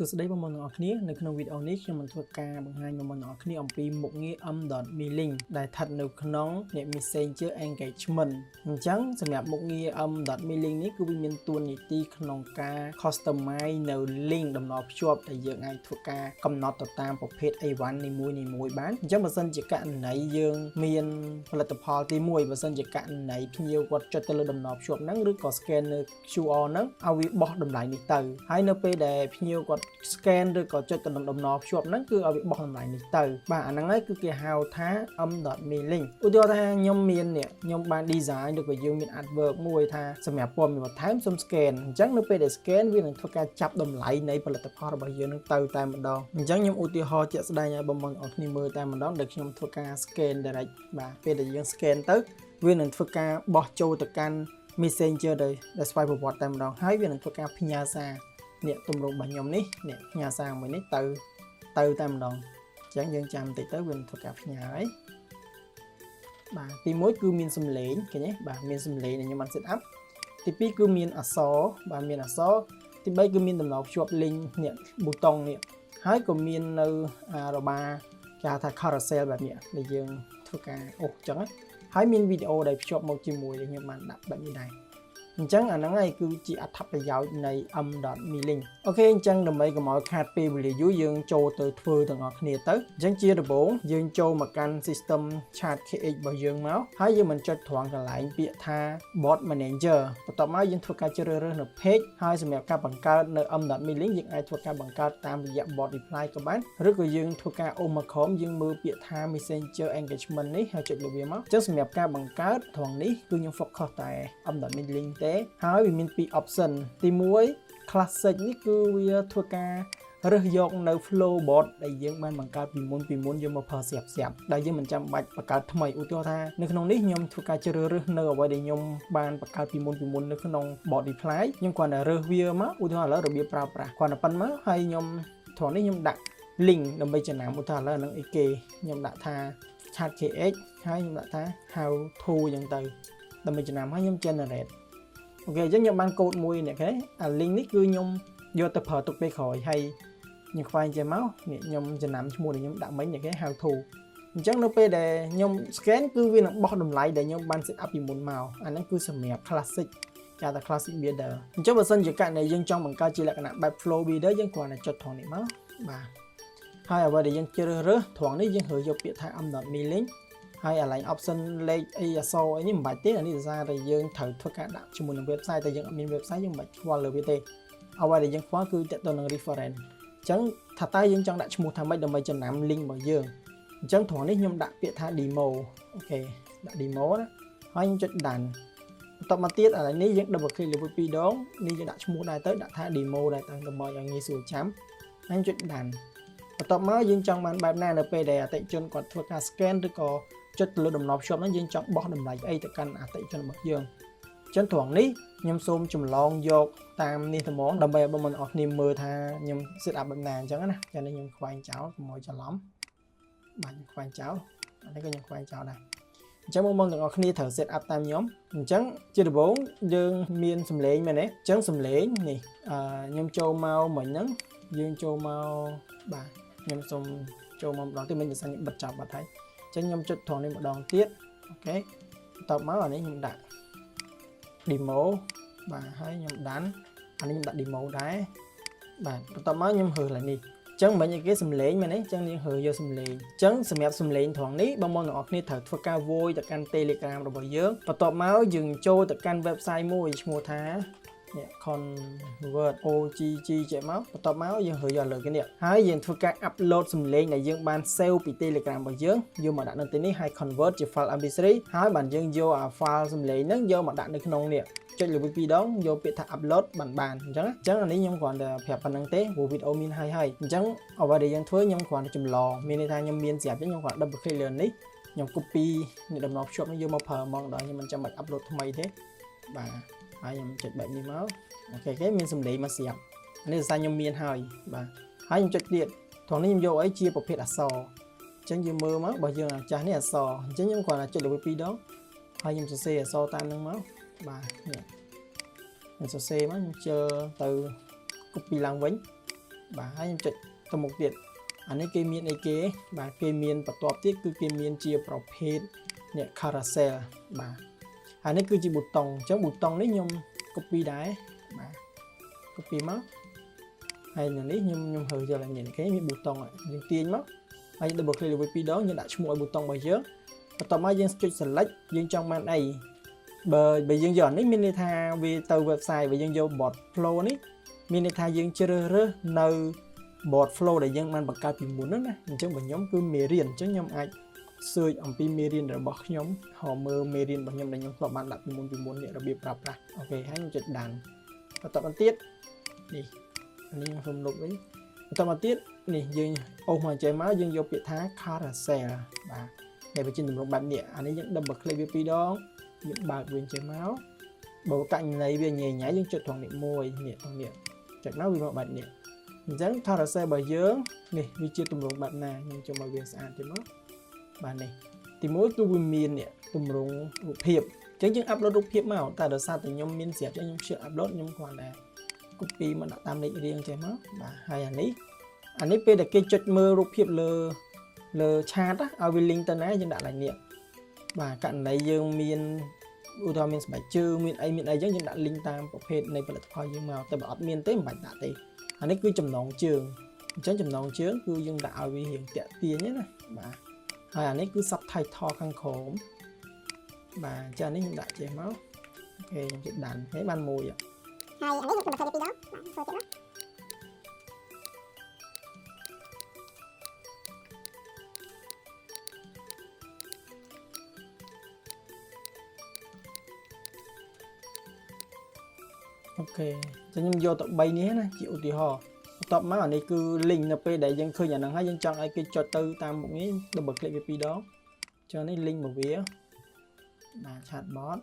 សួស្តីបងប្អូនទាំងអស់គ្នានៅក្នុងវីដេអូនេះខ្ញុំនឹងធ្វើការបង្ហាញបងប្អូនទាំងអស់គ្នាអំពីមុខងារ m.meeling ដែលស្ថិតនៅក្នុងអ្នក Messenger Engagement អញ្ចឹងសម្រាប់មុខងារ m.meeling នេះគឺវាមានតួនាទីក្នុងការ customize នៅ link តំណភ្ជាប់ដែលយើងអាចធ្វើការកំណត់ទៅតាមប្រភេទ A1 នីមួយៗបានអញ្ចឹងបើសិនជាករណីយើងមានផលិតផលទី1បើសិនជាករណីភ្ញៀវគាត់ចុចទៅលើតំណភ្ជាប់ហ្នឹងឬក៏ scan នៅ QR ហ្នឹងឲ្យវាបោះតម្លៃនេះទៅហើយនៅពេលដែលភ្ញៀវគាត់ scan ឬក៏ចុចទៅតំណភ្ជាប់ហ្នឹងគឺឲ្យវាបោះតម្លៃនេះទៅបាទអាហ្នឹងហើយគឺគេហៅថា m.meeling ឧទាហរណ៍ថាខ្ញុំមាននេះខ្ញុំបាន design ឬក៏យើងមាន adverb មួយថាសម្រាប់ព័ត៌មានបន្ថែមសូម scan អញ្ចឹងនៅពេលដែល scan វានឹងធ្វើការចាប់តម្លៃនៃផលិតផលរបស់យើងនឹងទៅតែម្ដងអញ្ចឹងខ្ញុំឧទាហរណ៍ជាក់ស្ដែងឲ្យបងប្អូនអរគ្នាមើលតែម្ដងដែលខ្ញុំធ្វើការ scan direct បាទពេលដែលយើង scan ទៅវានឹងធ្វើការបោះចូលទៅកាន់ Messenger ដែលស្វ័យប្រវត្តិតែម្ដងហើយវានឹងធ្វើការផ្ញើសារនេះទម្រង់របស់ខ្ញុំនេះផ្ញើសារមួយនេះទៅតែម្ដងអញ្ចឹងយើងចាំបន្តិចទៅវានឹងធ្វើការផ្ញើហើយបាទទី1គឺមានសំឡេងឃើញទេបាទមានសំឡេងដែលខ្ញុំបាន set up ទី2គឺមានអក្សរបាទមានអក្សរទី3គឺមានតំណភ្ជាប់ link នេះប៊ូតុងនេះហើយក៏មាននៅរបាគេហៅថា carousel បែបនេះដែលយើងធ្វើការអូសអញ្ចឹងហើយមានវីដេអូដែលភ្ជាប់មកជាមួយដែលខ្ញុំបានដាក់បែបនេះដែរអញ្ចឹងអាហ្នឹងហើយគឺជាអត្ថប្រយោជន៍នៃ m.meeling អូខេអញ្ចឹងដើម្បីកុំឲ្យខាតពេលវេលាយូរយើងចូលទៅធ្វើទាំងអស់គ្នាទៅអញ្ចឹងជាដំបូងយើងចូលមកកាន់ system chat KX របស់យើងមកហើយយើងមិនចុចត្រង់កន្លែងពាក្យថា bot manager បន្ទាប់មកយើងធ្វើការជ្រើសរើសនៅ page ហើយសម្រាប់ការបង្កើតនៅ m.meeling យើងអាចធ្វើការបង្កើតតាមរយៈ bot reply ក៏បានឬក៏យើងធ្វើការអូសមកក្រោមយើងមើលពាក្យថា messenger engagement នេះហើយចុចលើវាមកអញ្ចឹងសម្រាប់ការបង្កើតត្រង់នេះគឺខ្ញុំ focus តែ m.meelingហើយវាមាន2 option ទី1 classic នេះគឺវាធ្វើការរើសយកនៅ flow bot ដែលយើងបានបង្កើតពីមុនយកមកប្រើស្រាប់ដែលយើងមិនចាំបាច់បង្កើតថ្មីឧទាហរណ៍ថានៅក្នុងនេះខ្ញុំធ្វើការជ្រើសរើសនៅអ្វីដែលខ្ញុំបានបង្កើតពីមុននៅក្នុង bot reply ខ្ញុំគ្រាន់តែរើសវាមកឧទាហរណ៍ឥឡូវរបៀបប្រើប្រាស់គ្រាន់តែប៉ុណ្្នឹងហើយខ្ញុំត្រង់នេះខ្ញុំដាក់ link ដើម្បីចំណាំឧទាហរណ៍ឥឡូវហ្នឹងអីគេខ្ញុំដាក់ថា chat KX ហើយខ្ញុំដាក់ថា how to អញ្ចឹងទៅដើម្បីចំណាំហើយខ្ញុំ generateអូខេអញ្ចឹងខ្ញុំបានកូដមួយនេះអូខេអា link នេះគឺខ្ញុំយកទៅប្រើទុកពេលក្រោយហើយខ្ញុំខ្វែងចេញមកនេះខ្ញុំចំណាំឈ្មោះដែលខ្ញុំដាក់មិញអូខេ how to អញ្ចឹងនៅពេលដែលខ្ញុំ scan គឺវានឹងបោះតម្លៃដែលខ្ញុំបាន set up ពីមុនមកអាហ្នឹងគឺសម្រាប់ classic គេហៅថា classic builder អញ្ចឹងបើសិនជាករណីយើងចង់បង្កើតជាលក្ខណៈបែប flow builder យើងគ្រាន់តែចុចត្រង់នេះមកបាទហើយអ្វីដែលយើងជ្រើសរើសត្រង់នេះយើងរើសយកពាក្យថា m.meeling ហើយអាឡែង option លេខអីអក្សរអីនេះមិនបាច់ទេអានេះដោយសារតែយើងត្រូវធ្វើការដាក់ជាមួយនឹង website តែយើងអត់មាន website យើងមិនបាច់ខ្វល់លើវាទេអ្វីដែលយើងខ្វល់គឺទាក់ទងនឹង reference អញ្ចឹងថាតើយើងចង់ដាក់ឈ្មោះថាម៉េចដើម្បីចំណាំ link របស់យើងអញ្ចឹងត្រង់នេះខ្ញុំដាក់ពាក្យថា demo អូខេដាក់ demo ណាហើយខ្ញុំចុច done បន្ទាប់មកទៀតឥឡូវនេះយើង double click លើវា2ដងនេះយើងដាក់ឈ្មោះដែរទៅដាក់ថា demo ដែរទៅដើម្បីឲ្យងាយស្រួលចាំហើយចុច done បន្ទាប់មកយើងចង់បានបែបណានៅពេលដែលអតិថិជនគាត់ធ្វើការ scan ឬក៏ចុចទៅលើតំណភ្ជាប់ហ្នឹងយើងចង់បោះតម្លៃអីទៅកាន់អតិថិជនរបស់យើងអញ្ចឹងត្រង់នេះខ្ញុំសូមចម្លងយកតាមនេះត្មងដើម្បីឲ្យបងប្អូនអរគ្នាមើលថាខ្ញុំ set up បែបណាអញ្ចឹងណាចានេះខ្ញុំខ្វែងចោលកុំឲ្យច្រឡំបាទខ្ញុំខ្វែងចោលអានេះក៏ខ្ញុំខ្វែងចោលដែរអញ្ចឹងបងប្អូនទាំងអស់គ្នាត្រូវ set up តាមខ្ញុំអញ្ចឹងជាដំបូងយើងមានសំឡេងមែនទេអញ្ចឹងសំឡេងនេះខ្ញុំចូលមកមិញហ្នឹងយើងចូលមកបាទខ្ញុំសូមចូលមកម្ដងទៀតមិញមិនសិនខ្ញុំបិទចោលបាត់ហើយអញ្ចឹងខ្ញុំចុចត្រង់នេះម្ដងទៀតអូខេបន្ទាប់មកអានេះខ្ញុំដាក់ demo បាទហើយខ្ញុំដានអានេះខ្ញុំដាក់ demo ដែរបាទបន្ទាប់មកខ្ញុំរើសឡើងនេះអញ្ចឹងមិញគេសំឡេងមែនទេអញ្ចឹងយើងរើសយកសំឡេងអញ្ចឹងសម្រាប់សំឡេងត្រង់នេះបងប្អូនទាំងអស់គ្នាត្រូវធ្វើការ voice ទៅកាន់ Telegram របស់យើងបន្ទាប់មកយើងចូលទៅកាន់ website មួយឈ្មោះថានេះ convert ogg ចេះមកបន្ទាប់មកយើងរើសយកលើគេនេះហើយយើងធ្វើការ upload សំឡេងដែលយើងបាន save ពី Telegram របស់យើងយកមកដាក់នៅទីនេះហើយ convert ជា file mp3 ហើយបានយើងយកអា file សំឡេងហ្នឹងយកមកដាក់នៅក្នុងនេះចុចលើវា2ដងយកពាក្យថា upload បានអញ្ចឹងអានេះខ្ញុំគ្រាន់តែប្រាប់ប៉ុណ្្នឹងទេព្រោះវីដេអូមានហើយអញ្ចឹងអ្វីដែលយើងធ្វើខ្ញុំគ្រាន់តែចម្លងមានន័យថាខ្ញុំមានស្រាប់ខ្ញុំគ្រាន់ double click លើនេះខ្ញុំ copy នេះតំណភ្ជាប់នេះយកមកប្រើហ្មងដល់ខ្ញុំមិនចាំបាច់ upload ថ្មីទេបាទហើយខ្ញុំចុចបែបនេះមកអូខេគេមានសំឡេងមកស្រាប់នេះដោយសារខ្ញុំមានហើយបាទហើយខ្ញុំចុចទៀតត្រង់នេះខ្ញុំយកអីជាប្រភេទអក្សរអញ្ចឹងយើងមើលមកបើយើងអាចាស់នេះអក្សរអញ្ចឹងខ្ញុំគ្រាន់តែចុចលើ2ដងហើយខ្ញុំសរសេរអក្សរតាមនឹងមកបាទនេះខ្ញុំសរសេរមកខ្ញុំជើទៅ copy ឡើងវិញ បាទហើយខ្ញុំចុចទៅមុខទៀតអានេះគេមានអីគេបាទគេមានបន្ទាប់ទៀតគឺគេមានជាប្រភេទអ្នក carousel បាទហើយនេះគឺជាប៊ូតុងអញ្ចឹងប៊ូតុងនេះខ្ញុំ copy ដែរបាទ copy មកហើយនៅនេះខ្ញុំហើយកន្លែងនេះគេមានប៊ូតុងយើងទាញមកហើយ double click លើពីរដងយើងដាក់ឈ្មោះឲ្យប៊ូតុងរបស់យើងបន្ទាប់មកយើងចុច select យើងចង់បានអីបើយើងយកអានេះមានន័យថាវាទៅ website បើយើងយក bot flow នេះមានន័យថាយើងជ្រើសរើសនៅ bot flow ដែលយើងបានបង្កើតពីមុនហ្នឹងណាអញ្ចឹងបើខ្ញុំគឺមេរៀនអញ្ចឹងខ្ញុំអាច search អំពីមេរៀនរបស់ខ្ញុំហើយមើលមេរៀនរបស់ខ្ញុំដែលខ្ញុំធ្លាប់បានដាក់ពីមុននេះរបៀបប្រើប្រាស់អូខេហើយខ្ញុំចុចដានបន្តមកទៀតនេះអានេះខ្ញុំសូមលុបវិញបន្តមកទៀតនេះយើងអូសមកចេញមកយើងយកពាក្យថា carousel បាទដែលវាជាទម្រង់បែបនេះអានេះយើង double click វាពីរដងយើងបើកវាចេញមកបើកញ្ញៃវាញ៉ៃយើងចុចត្រង់នេះមួយនេះត្រង់នេះចុចមកវាមកបែបនេះអញ្ចឹង carousel របស់យើងនេះវាជាទម្រង់បែបណាខ្ញុំចុចមកវាស្អាតទៅមកបាទនេះទីមួយគឺវាមាននេះទម្រង់រូបភាពអញ្ចឹងយើងអាប់ឡូតរូបភាពមកតែដោយសារតែខ្ញុំមានស្រាប់ខ្ញុំជឿអាប់ឡូតខ្ញុំគ្រាន់តែ copy មកដាក់តាមលេខរៀងចេះមកបាទហើយអានេះពេលដែលគេចុចមើលរូបភាពលើឆាតឲ្យវា link ទៅណាយើងដាក់ឡើងនេះបាទករណីយើងមានឧទាហរណ៍មានស្បែកជើងមានអីអញ្ចឹងយើងដាក់ link តាមប្រភេទនៃផលិតផលយើងមកតែបើអត់មានទេមិនបាច់ដាក់ទេអានេះគឺចំណងជើងអញ្ចឹងចំណងជើងគឺយើងដាក់ឲ្យវារៀងតាក់ទាញណាបាទហើយអានេះគឺ subtitle ខាងក្រោមបាទចានេះខ្ញុំដាក់ចេះមកអូខេខ្ញុំជិះដានហើយបានមួយហើយអានេះខ្ញុំទៅពីរដងបាទចូលទៀតមកអូខេចឹងខ្ញុំយកទៅ3នេះណាជាឧទាហរណ៍បន្ទាប់មកអានេះគឺ link នៅពេលដែលយើងឃើញអាហ្នឹងហើយយើងចង់ឲ្យគេចុចទៅតាមមុខនេះ double click វាពីរដងចឹងនេះ link មកវាបាទ chatbot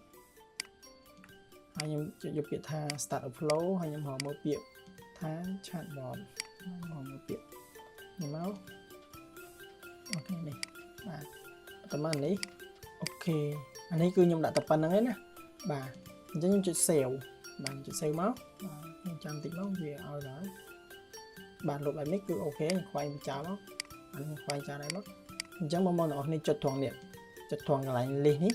ហើយខ្ញុំយកពាក្យថា start flow ហើយខ្ញុំហៅមើលពាក្យថា chatbot ហៅមើលពាក្យនេះមកអូខេនេះបាទបន្ទាប់មកនេះអូខេអានេះគឺខ្ញុំដាក់តែប៉ុណ្្នឹងឯណាបាទអញ្ចឹងខ្ញុំចុច save បាទចុច save មកបាទខ្ញុំចាំតិចមកវាឲ្យដល់បាទលុបបែបនេះគឺអូខេខ្ញុំខ្វែងចោលមកអានេះខ្វែងចោលដែរមកអញ្ចឹងបងប្អូនទាំងអស់គ្នាចុចត្រង់នេះចុចត្រង់កន្លែង list នេះ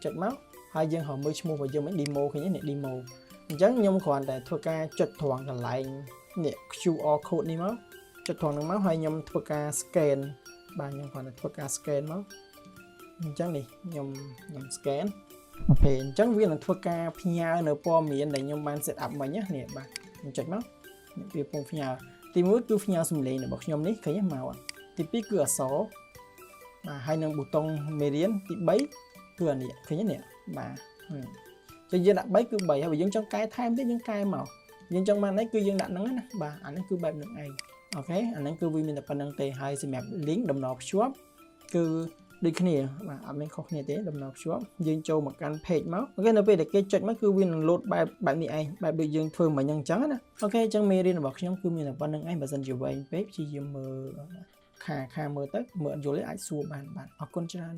ចុចមកហើយយើងហៅមើលឈ្មោះរបស់យើងមិន demo ឃើញទេនេះ demo អញ្ចឹងខ្ញុំគ្រាន់តែធ្វើការចុចត្រង់កន្លែងនេះ QR code នេះមកចុចត្រង់ហ្នឹងមកហើយខ្ញុំធ្វើការ scan បាទខ្ញុំគ្រាន់តែធ្វើការ scan មកអញ្ចឹងនេះខ្ញុំ scan អូខេអញ្ចឹងវានឹងធ្វើការផ្ញើនៅព័ត៌មានដែលខ្ញុំបាន set up មិញណានេះបាទខ្ញុំចុចមកវាពងផ្ញើទី1គឺផ្ញើសំឡេងរបស់ខ្ញុំនេះឃើញមកទី2គឺអក្សរបាទហើយនឹងប៊ូតុងមេរៀនទី3គឺអានេះឃើញទេនេះបាទចឹងយើងដាក់3គឺ3ហើយបើយើងចង់កែថែមទៀតយើងកែមកយើងចង់បានអីគឺយើងដាក់ហ្នឹងណាបាទអានេះគឺបែបហ្នឹងឯងអូខេអាហ្នឹងគឺវាមានតែប៉ុណ្្នឹងទេហើយសម្រាប់ link ដំណរភ្ជាប់គឺដូចគ្នាបាទអត់មានខុសគ្នាទេដំណរភ្ជាប់យើងចូលមកកាន់ page មកអូខេនៅពេលដែលគេចុចមកគឺវានឹង load បែបនេះឯងបែបដូចយើងធ្វើមិញអញ្ចឹងណាអូខេអញ្ចឹងមេរៀនរបស់ខ្ញុំគឺមានតែប៉ុណ្្នឹងឯងបើសិនជាវែងពេកព្យាយាមមើលខាមើលទៅមើលអត់យល់ទេអាចសួរបានបាទអរគុណច្រើន